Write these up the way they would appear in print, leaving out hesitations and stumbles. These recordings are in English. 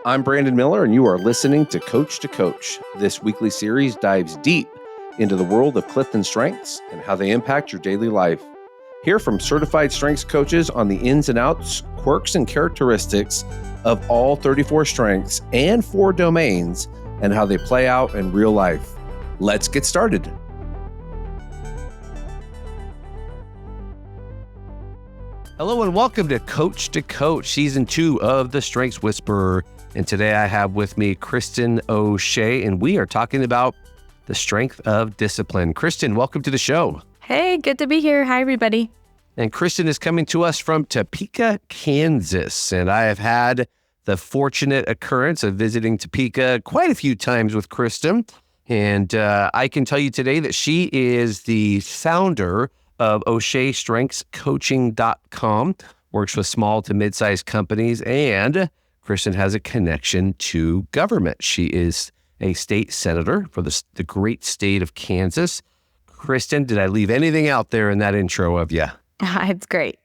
I'm Brandon Miller, and you are listening to Coach. This weekly series dives deep into the world of Clifton strengths and how they impact your daily life. Hear from certified strengths coaches on the ins and outs, quirks, and characteristics of all 34 strengths and 4 domains and how they play out in real life. Let's get started. Hello and welcome to Coach, Season 2 of The Strengths Whisperer. And today I have with me Kristen O'Shea, and we are talking about the strength of discipline. Kristen, welcome to the show. Hey, good to be here. Hi, everybody. And Kristen is coming to us from Topeka, Kansas. And I have had the fortunate occurrence of visiting Topeka quite a few times with Kristen. And I can tell you today that she is the founder of OsheaStrengthsCoaching.com, works with small to mid-sized companies, and Kristen has a connection to government. She is a state senator for the great state of Kansas. Kristen, did I leave anything out there in that intro of you? It's great.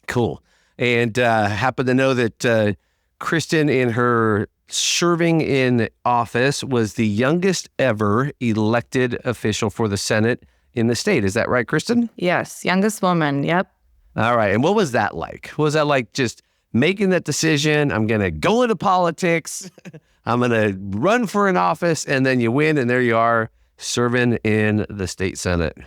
Cool. And happen to know that Kristen, in her serving in office, was the youngest ever elected official for the Senate in the state. Is that right, Kristen? Yes, youngest woman. Yep. All right. And what was that like? What was that like, just making that decision? I'm going to go into politics. I'm going to run for an office, and then you win, and there you are serving in the state Senate.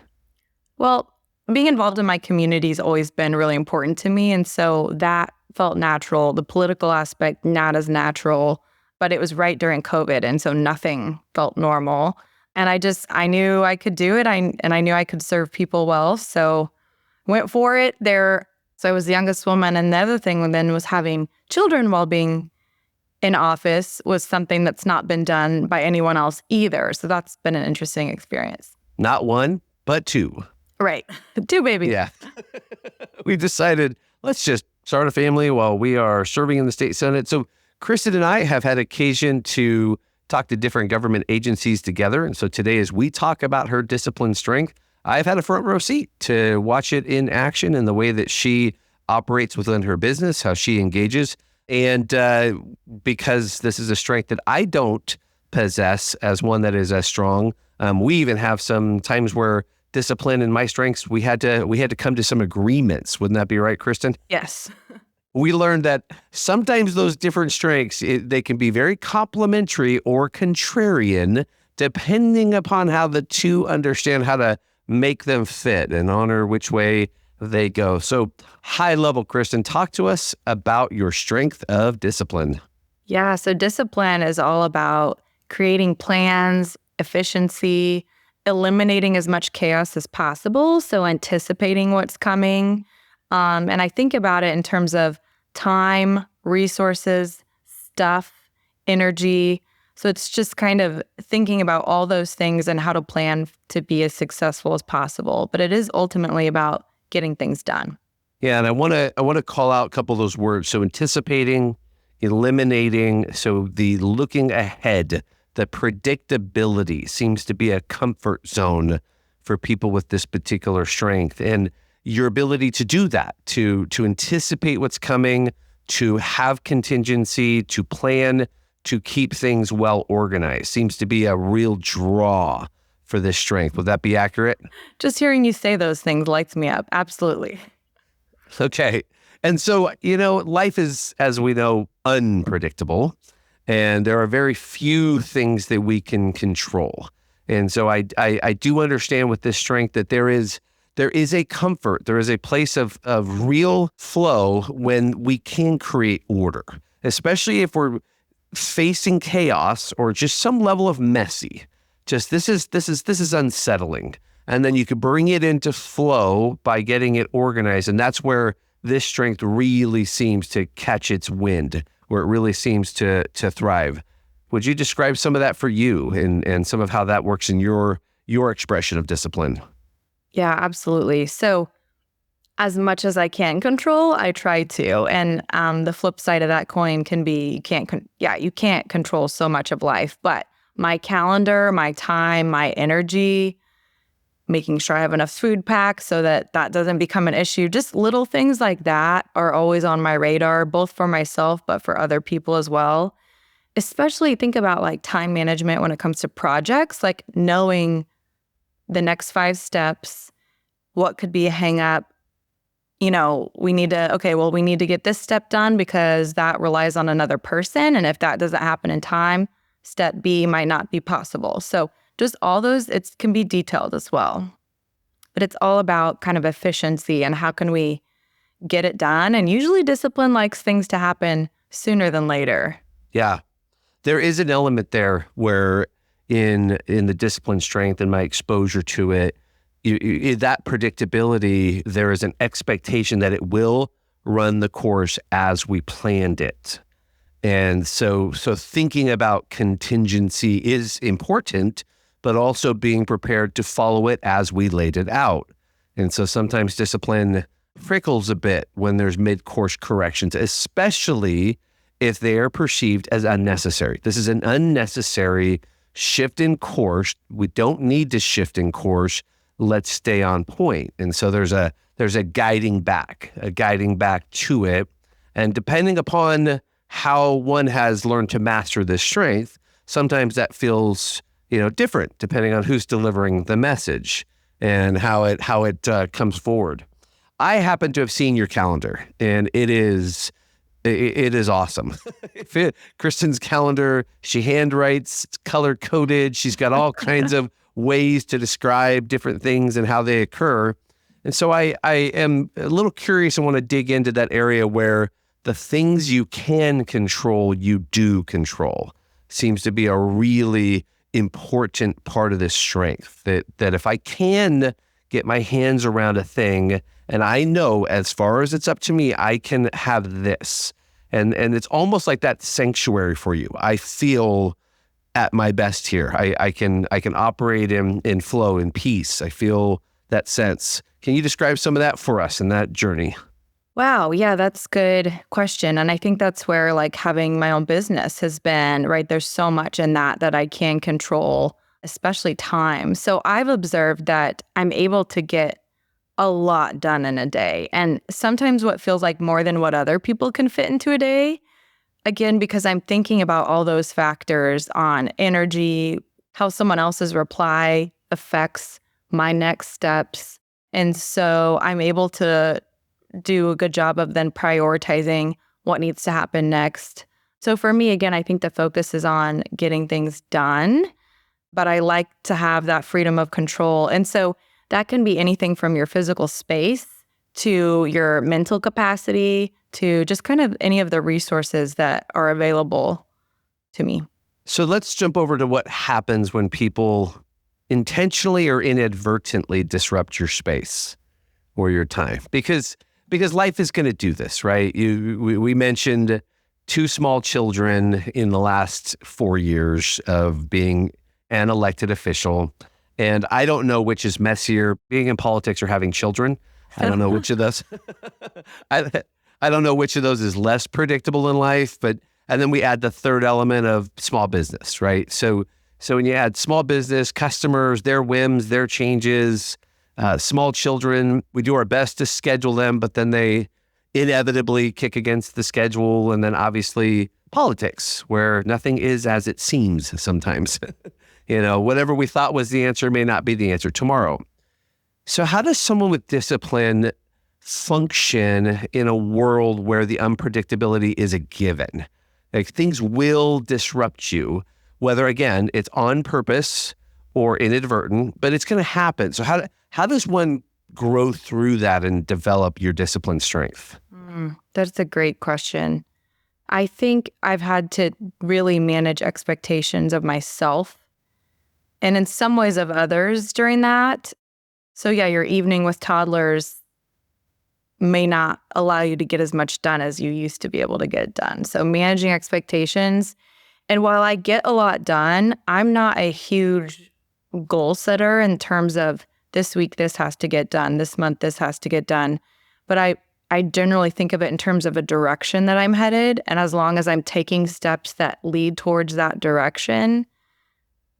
Well, being involved in my community has always been really important to me. And so that felt natural. The political aspect, not as natural, but it was right during COVID. And so nothing felt normal. And I knew I could do it. And I knew I could serve people well. So went for it there. So I was the youngest woman. And the other thing then was having children while being in office was something that's not been done by anyone else either. So that's been an interesting experience. Not one, but 2. Right. 2 babies. Yeah. We decided, let's just start a family while we are serving in the state Senate. So Kristen and I have had occasion to talk to different government agencies together. And so today, as we talk about her discipline strength, I've had a front row seat to watch it in action in the way that she operates within her business, how she engages. And because this is a strength that I don't possess as one that is as strong, we even have some times where discipline and my strengths, we had to come to some agreements. Wouldn't that be right, Kristen? Yes. We learned that sometimes those different strengths, they can be very complementary or contrarian, depending upon how the two understand how to make them fit and honor which way they go. So high level, Kristen, talk to us about your strength of discipline. Yeah, so discipline is all about creating plans, efficiency, eliminating as much chaos as possible, so anticipating what's coming. And I think about it in terms of time, resources, stuff, energy. So it's just kind of thinking about all those things and how to plan to be as successful as possible. But it is ultimately about getting things done. Yeah, and I want to call out a couple of those words. So anticipating, eliminating, so the looking ahead, the predictability seems to be a comfort zone for people with this particular strength. And your ability to do that, to anticipate what's coming, to have contingency, to plan, to keep things well organized seems to be a real draw for this strength. Would that be accurate? Just hearing you say those things lights me up. Absolutely. Okay. And so, life is, as we know, unpredictable. And there are very few things that we can control. And so I do understand with this strength that there is a comfort, there is a place of real flow when we can create order, especially if we're facing chaos or just some level of messy. Just this is unsettling. And then you could bring it into flow by getting it organized. And that's where this strength really seems to catch its wind, where it really seems to thrive. Would you describe some of that for you and some of how that works in your expression of discipline? Yeah, absolutely. So as much as I can control, I try to. And the flip side of that coin can be you can't control so much of life. But my calendar, my time, my energy, making sure I have enough food packed so that doesn't become an issue. Just little things like that are always on my radar, both for myself, but for other people as well. especially think about like time management when it comes to projects, like knowing the next 5 steps, what could be a hang up. We need to get this step done because that relies on another person. And if that doesn't happen in time, step B might not be possible. So just all those, it can be detailed as well. But it's all about kind of efficiency and how can we get it done. And usually discipline likes things to happen sooner than later. Yeah. There is an element there where in the discipline strength and my exposure to it, that predictability, there is an expectation that it will run the course as we planned it. And so thinking about contingency is important, but also being prepared to follow it as we laid it out. And so sometimes discipline frickles a bit when there's mid-course corrections, especially if they are perceived as unnecessary. This is an unnecessary shift in course. We don't need to shift in course. Let's stay on point. And so there's a guiding back to it. And depending upon how one has learned to master this strength, sometimes that feels, different depending on who's delivering the message and how it comes forward. I happen to have seen your calendar, and it is awesome. Kristen's calendar, she handwrites, it's color coded. She's got all kinds of ways to describe different things and how they occur. And so I am a little curious and want to dig into that area where the things you can control, you do control. Seems to be a really important part of this strength, that if I can get my hands around a thing, and I know as far as it's up to me, I can have this. And it's almost like that sanctuary for you. I feel at my best here. I can operate in flow, in peace. I feel that sense. Can you describe some of that for us in that journey? Wow. Yeah, that's a good question. And I think that's where like having my own business has been, right? There's so much in that I can control, especially time. So I've observed that I'm able to get a lot done in a day. And sometimes what feels like more than what other people can fit into a day. Again, because I'm thinking about all those factors on energy, how someone else's reply affects my next steps. And so I'm able to do a good job of then prioritizing what needs to happen next. So for me, again, I think the focus is on getting things done, but I like to have that freedom of control. And so that can be anything from your physical space to your mental capacity to just kind of any of the resources that are available to me. So let's jump over to what happens when people intentionally or inadvertently disrupt your space or your time. Because life is going to do this, right? We mentioned 2 small children in the last 4 years of being an elected official. And I don't know which is messier, being in politics or having children. I don't know which of those. I don't know which of those is less predictable in life. And then we add the third element of small business, right? So when you add small business, customers, their whims, their changes, small children, we do our best to schedule them, but then they inevitably kick against the schedule. And then obviously politics, where nothing is as it seems sometimes. Whatever we thought was the answer may not be the answer tomorrow. So how does someone with discipline function in a world where the unpredictability is a given? Like things will disrupt you, whether again, it's on purpose or inadvertent, but it's going to happen. So how does one grow through that and develop your discipline strength? That's a great question. I think I've had to really manage expectations of myself and in some ways of others during that. So yeah, your evening with toddlers may not allow you to get as much done as you used to be able to get done. So managing expectations. And while I get a lot done, I'm not a huge goal setter in terms of this week, this has to get done. This month, this has to get done. But I generally think of it in terms of a direction that I'm headed. And as long as I'm taking steps that lead towards that direction,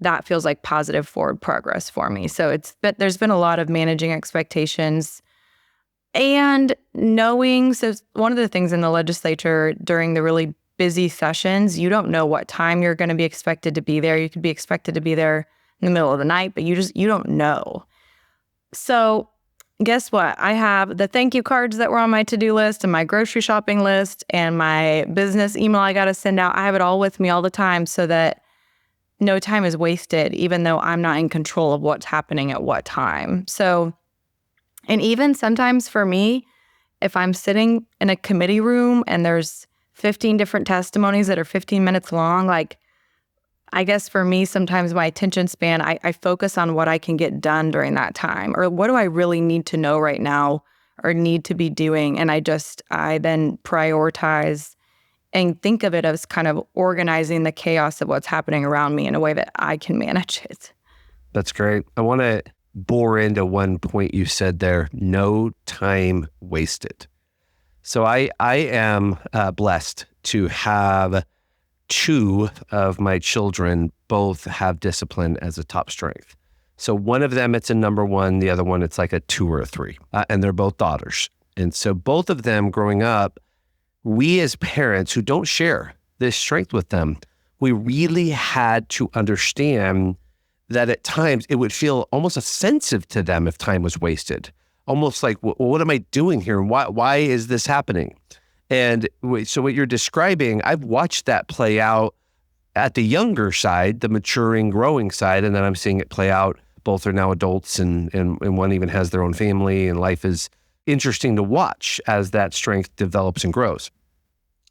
that feels like positive forward progress for me. So there's been a lot of managing expectations and knowing. So one of the things in the legislature during the really busy sessions, you don't know what time you're going to be expected to be there. You could be expected to be there in the middle of the night, but you don't know. So guess what? I have the thank you cards that were on my to-do list and my grocery shopping list and my business email I got to send out. I have it all with me all the time so that no time is wasted, even though I'm not in control of what's happening at what time. So, and even sometimes for me, if I'm sitting in a committee room and there's 15 different testimonies that are 15 minutes long, like, I guess for me, sometimes my attention span, I focus on what I can get done during that time, or what do I really need to know right now or need to be doing. And I then prioritize and think of it as kind of organizing the chaos of what's happening around me in a way that I can manage it. That's great. I want to bore into one point you said there, no time wasted. So I am blessed to have two of my children both have discipline as a top strength. So one of them, it's a number one. The other one, it's like a 2 or a 3. And they're both daughters. And so both of them growing up, we as parents who don't share this strength with them, we really had to understand that at times it would feel almost offensive to them if time was wasted. Almost like, well, what am I doing here? Why is this happening? And so what you're describing, I've watched that play out at the younger side, the maturing, growing side, and then I'm seeing it play out. Both are now adults and one even has their own family, and life is interesting to watch as that strength develops and grows.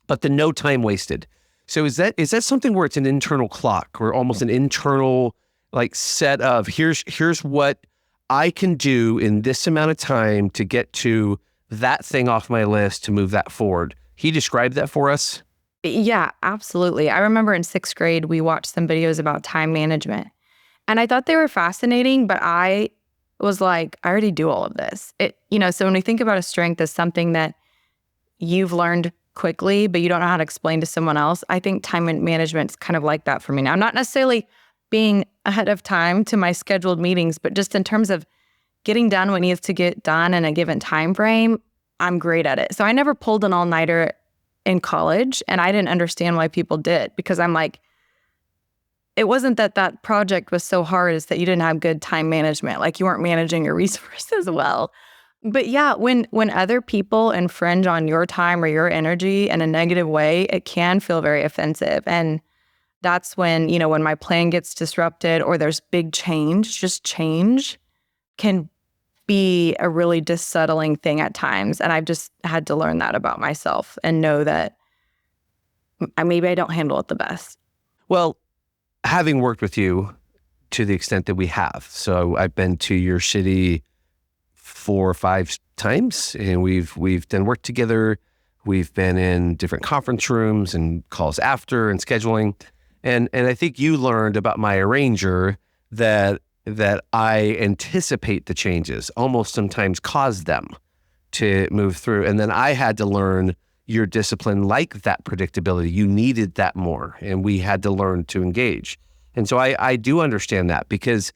But the no time wasted. So is that something where it's an internal clock or almost an internal like set of here's what I can do in this amount of time to get to that thing off my list to move that forward? He described that for us. Yeah, absolutely. I remember in 6th grade, we watched some videos about time management and I thought they were fascinating, but I was like, I already do all of this. So when we think about a strength as something that you've learned quickly, but you don't know how to explain to someone else, I think time management is kind of like that for me now. Not necessarily being ahead of time to my scheduled meetings, but just in terms of getting done what needs to get done in a given time frame, I'm great at it. So I never pulled an all-nighter in college, and I didn't understand why people did, because I'm like, it wasn't that project was so hard, it's that you didn't have good time management, like you weren't managing your resources well. But yeah, when other people infringe on your time or your energy in a negative way, it can feel very offensive. And that's when, when my plan gets disrupted or there's big change, just change can be a really dissettling thing at times. And I've just had to learn that about myself and know that maybe I don't handle it the best. Well, having worked with you to the extent that we have, so I've been to your city 4 or 5 times, and we've done work together. We've been in different conference rooms and calls after and scheduling. And I think you learned about my arranger that I anticipate the changes, almost sometimes cause them to move through. And then I had to learn your discipline like that predictability. You needed that more, and we had to learn to engage. And so I do understand that, because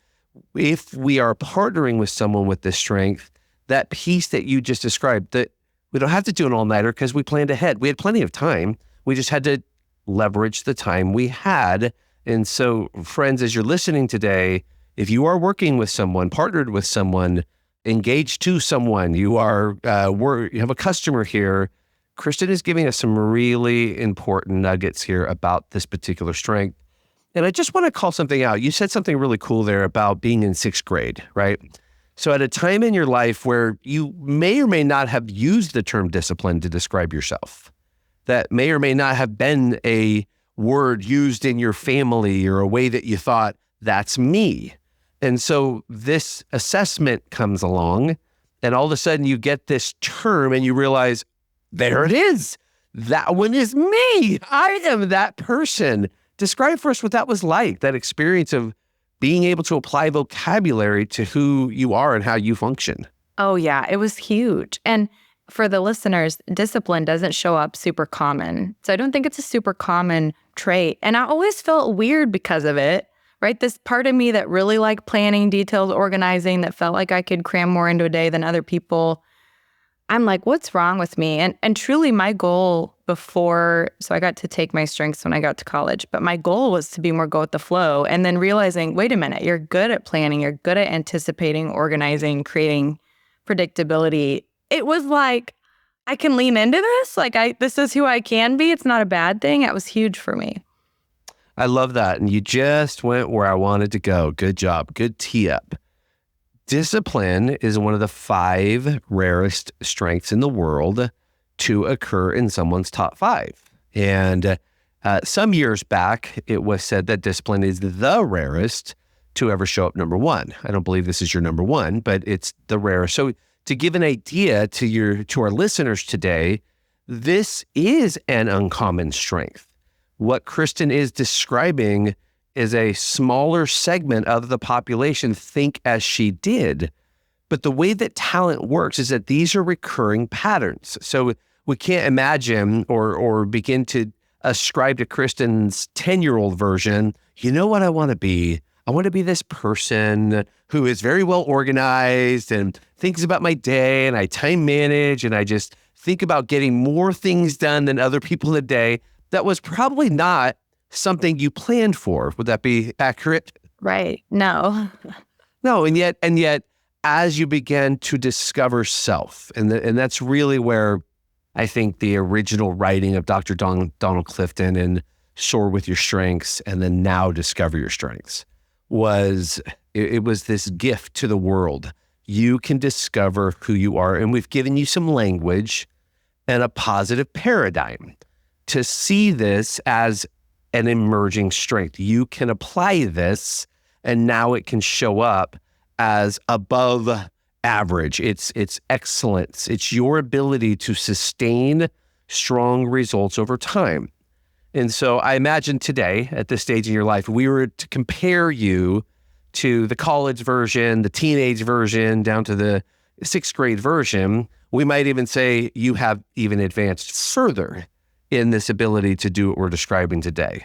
if we are partnering with someone with this strength, that piece that you just described, that we don't have to do an all-nighter because we planned ahead. We had plenty of time. We just had to leverage the time we had. And so, friends, as you're listening today, if you are working with someone, partnered with someone, engaged to someone, you have a customer here, Kristen is giving us some really important nuggets here about this particular strength. And I just want to call something out. You said something really cool there about being in 6th grade, right? So at a time in your life where you may or may not have used the term discipline to describe yourself, that may or may not have been a word used in your family or a way that you thought, that's me. And so this assessment comes along, and all of a sudden you get this term and you realize, there it is. That one is me. I am that person. Describe for us what that was like, that experience of being able to apply vocabulary to who you are and how you function. Oh, yeah, it was huge. And for the listeners, discipline doesn't show up super common. So I don't think it's a super common trait. And I always felt weird because of it, right? This part of me that really liked planning, detailed organizing, that felt like I could cram more into a day than other people. I'm like, what's wrong with me? And truly my goal before, so I got to take my strengths when I got to college, but my goal was to be more go with the flow. And then realizing, wait a minute, you're good at planning, you're good at anticipating, organizing, creating predictability. It was like, I can lean into this. Like, this is who I can be. It's not a bad thing. It was huge for me. I love that. And you just went where I wanted to go. Good job. Good tee up. Discipline is one of the 5 rarest strengths in the world to occur in someone's top 5. And some years back, it was said that discipline is the rarest to ever show up number 1. I don't believe this is your number 1, but it's the rarest. So to give an idea to our listeners today, this is an uncommon strength. What Kristen is describing is a smaller segment of the population think as she did. But the way that talent works is that these are recurring patterns. So we can't imagine or begin to ascribe to Kristen's 10-year-old version, you know what I want to be? I want to be this person who is very well organized and thinks about my day, and I time manage, and I just think about getting more things done than other people in a day. That was probably not something you planned for. Would that be accurate? Right. No. No, and yet, as you begin to discover self, and that's really where I think the original writing of Dr. Donald Clifton and Soar with Your Strengths, and then Now Discover Your Strengths, was this gift to the world. You can discover who you are, and we've given you some language and a positive paradigm to see this as an emerging strength. You can apply this, and now it can show up as above average. It's excellence. It's your ability to sustain strong results over time. And so I imagine today, at this stage in your life, we were to compare you to the college version, the teenage version, down to the 6th grade version. We might even say you have even advanced further in this ability to do what we're describing today.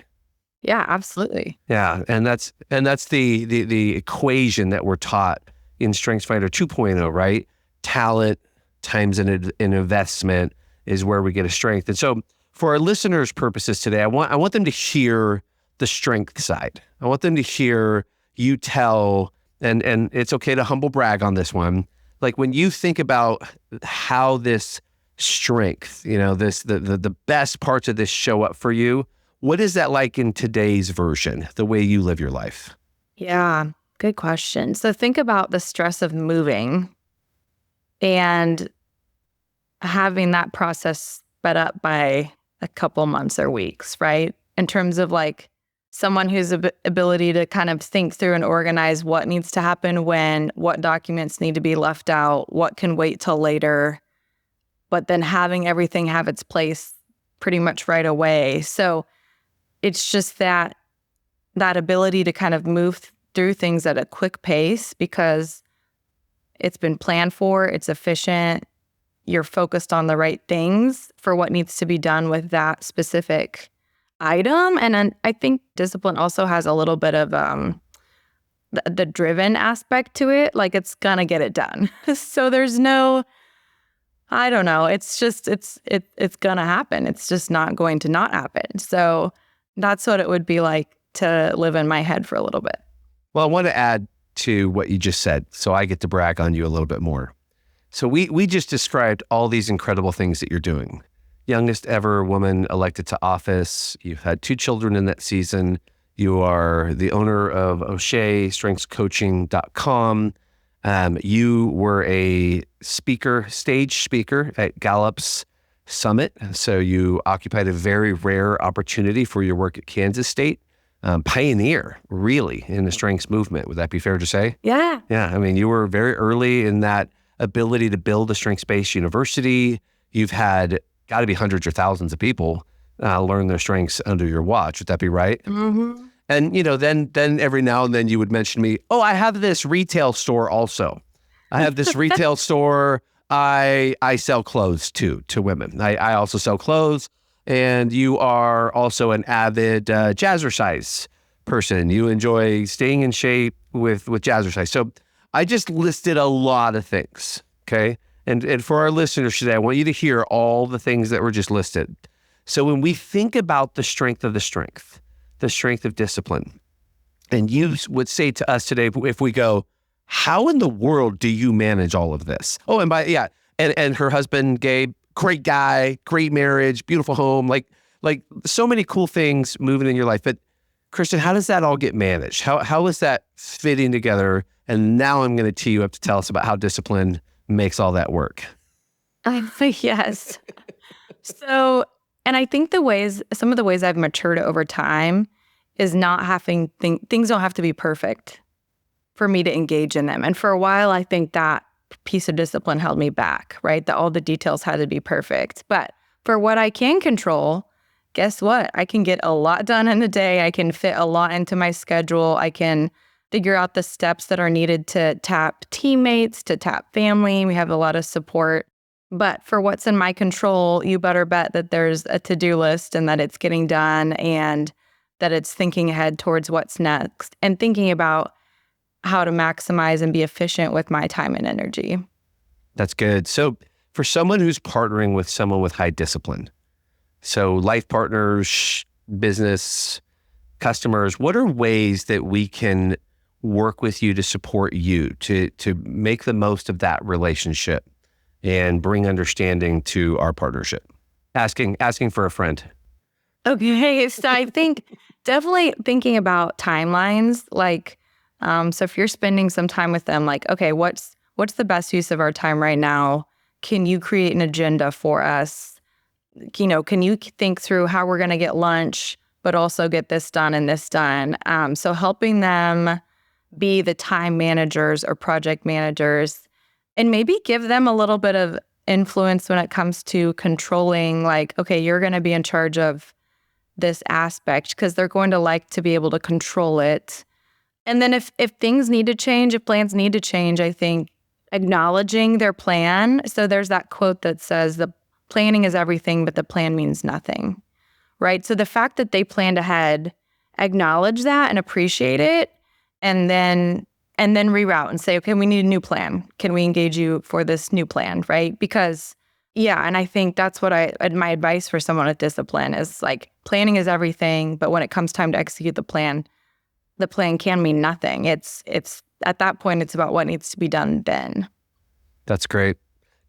Yeah, absolutely. Yeah, and that's the equation that we're taught in StrengthsFinder 2.0, right? Talent times an investment is where we get a strength. And so for our listeners' purposes today, I want them to hear the strength side. I want them to hear you tell, and it's okay to humble brag on this one. Like when you think about how this strength, the best parts of this show up for you, what is that like in today's version, the way you live your life? Yeah, good question. So think about the stress of moving and having that process sped up by a couple months or weeks, right? In terms of like someone whose ability to kind of think through and organize what needs to happen when, what documents need to be left out, what can wait till later, but then having everything have its place pretty much right away. So it's just that ability to kind of move through things at a quick pace because it's been planned for, it's efficient, you're focused on the right things for what needs to be done with that specific item. And then I think discipline also has a little bit of the driven aspect to it. Like it's gonna get it done. So there's no, I don't know. It's just, it's gonna happen. It's just not going to not happen. So that's what it would be like to live in my head for a little bit. Well, I want to add to what you just said, so I get to brag on you a little bit more. So we just described all these incredible things that you're doing. Youngest ever woman elected to office. You've had 2 children in that season. You are the owner of O'Shea, strengthscoaching.com. You were a stage speaker at Gallup's Summit. So you occupied a very rare opportunity for your work at Kansas State. Pioneer, really, in the strengths movement. Would that be fair to say? Yeah. Yeah. I mean, you were very early in that ability to build a strengths-based university. You've had got to be hundreds or thousands of people learn their strengths under your watch. Would that be right? Mm-hmm. And, then every now and then you would mention to me, oh, I have this retail store also. I have this retail store. I sell clothes to women. I also sell clothes. And you are also an avid Jazzercise person. You enjoy staying in shape with Jazzercise. So I just listed a lot of things, okay? And for our listeners today, I want you to hear all the things that were just listed. So when we think about the strength of discipline, and you would say to us today, if we go, how in the world do you manage all of this? Oh, and her husband, Gabe, great guy, great marriage, beautiful home, like so many cool things moving in your life. But Kristen, how does that all get managed? How is that fitting together? And now I'm going to tee you up to tell us about how discipline makes all that work. Yes. So, and I think some of the ways I've matured over time is not having things don't have to be perfect for me to engage in them. And for a while, I think that piece of discipline held me back, right? That all the details had to be perfect. But for what I can control, guess what? I can get a lot done in the day. I can fit a lot into my schedule. I can figure out the steps that are needed to tap teammates, to tap family. We have a lot of support. But for what's in my control, you better bet that there's a to-do list and that it's getting done and that it's thinking ahead towards what's next and thinking about how to maximize and be efficient with my time and energy. That's good. So for someone who's partnering with someone with high discipline, so life partners, business, customers, what are ways that we can work with you to support you, to make the most of that relationship and bring understanding to our partnership? Asking for a friend. Okay, so I think definitely thinking about timelines, like, so if you're spending some time with them, like, okay, what's the best use of our time right now? Can you create an agenda for us? Can you think through how we're going to get lunch, but also get this done and this done? So helping them be the time managers or project managers, and maybe give them a little bit of influence when it comes to controlling, like, okay, you're going to be in charge of this aspect because they're going to like to be able to control it. And then if things need to change, if plans need to change, I think acknowledging their plan. So there's that quote that says the planning is everything, but the plan means nothing, right? So the fact that they planned ahead, acknowledge that and appreciate it, and then reroute and say, okay, we need a new plan. Can we engage you for this new plan, right? Because and I think that's what my advice for someone with discipline is, like, planning is everything, but when it comes time to execute the plan can mean nothing. It's at that point, it's about what needs to be done then. That's great.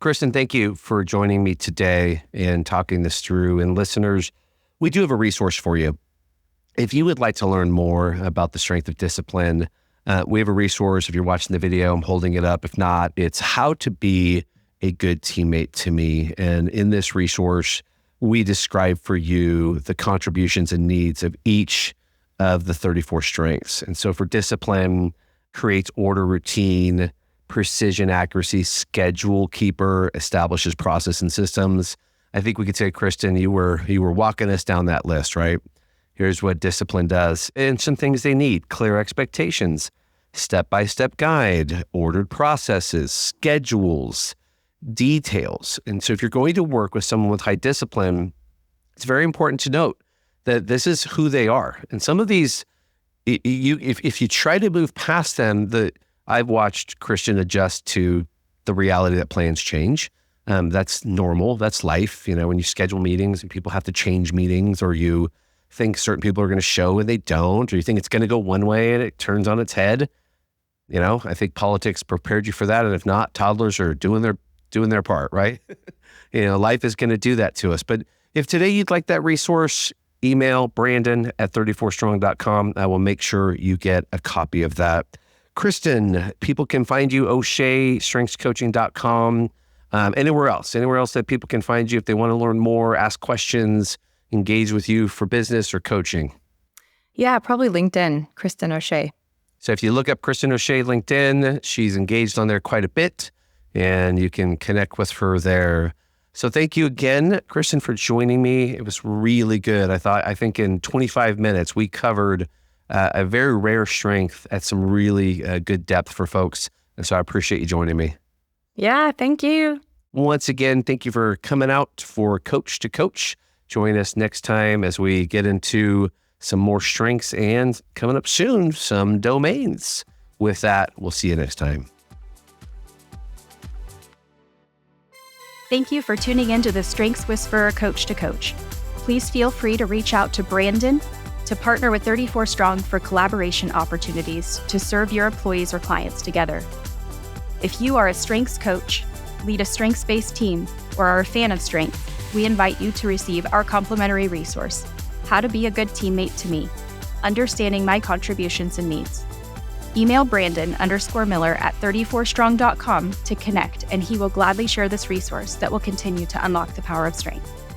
Kristen, thank you for joining me today and talking this through. And listeners, we do have a resource for you. If you would like to learn more about the strength of discipline, we have a resource. If you're watching the video, I'm holding it up. If not, it's How to Be a Good Teammate to Me. And in this resource, we describe for you the contributions and needs of each of the 34 strengths. And so for discipline, creates order, routine, precision, accuracy, schedule keeper, establishes process and systems. I think we could say, Kristen, you were walking us down that list, right? Here's what discipline does. And some things they need: clear expectations, step-by-step guide, ordered processes, schedules, details. And so if you're going to work with someone with high discipline, it's very important to note that this is who they are. And some of these, if you try to move past them, I've watched Kristen adjust to the reality that plans change. That's normal. That's life. When you schedule meetings and people have to change meetings, or you think certain people are going to show and they don't, or you think it's going to go one way and it turns on its head. I think politics prepared you for that. And if not, toddlers are doing their part, right? Life is going to do that to us. But if today you'd like that resource, email Brandon@34strong.com. I will make sure you get a copy of that. Kristen, people can find you, O'Shea, strengthscoaching.com. Anywhere else that people can find you if they want to learn more, ask questions, engage with you for business or coaching? Yeah, probably LinkedIn, Kristen O'Shea. So if you look up Kristen O'Shea LinkedIn, she's engaged on there quite a bit, and you can connect with her there. So thank you again, Kristen, for joining me. It was really good. I think in 25 minutes, we covered a very rare strength at some really good depth for folks. And so I appreciate you joining me. Yeah, thank you. Once again, thank you for coming out for Coach to Coach. Join us next time as we get into some more strengths and, coming up soon, some domains. With that, we'll see you next time. Thank you for tuning in to the Strengths Whisperer Coach to Coach. please feel free to reach out to Brandon to partner with 34 Strong for collaboration opportunities to serve your employees or clients together. If you are a strengths coach, lead a strengths-based team, or are a fan of strength, we invite you to receive our complimentary resource, How to Be a Good Teammate to Me, Understanding My Contributions and Needs. Email Brandon_Miller at 34strong.com to connect, and he will gladly share this resource that will continue to unlock the power of strength.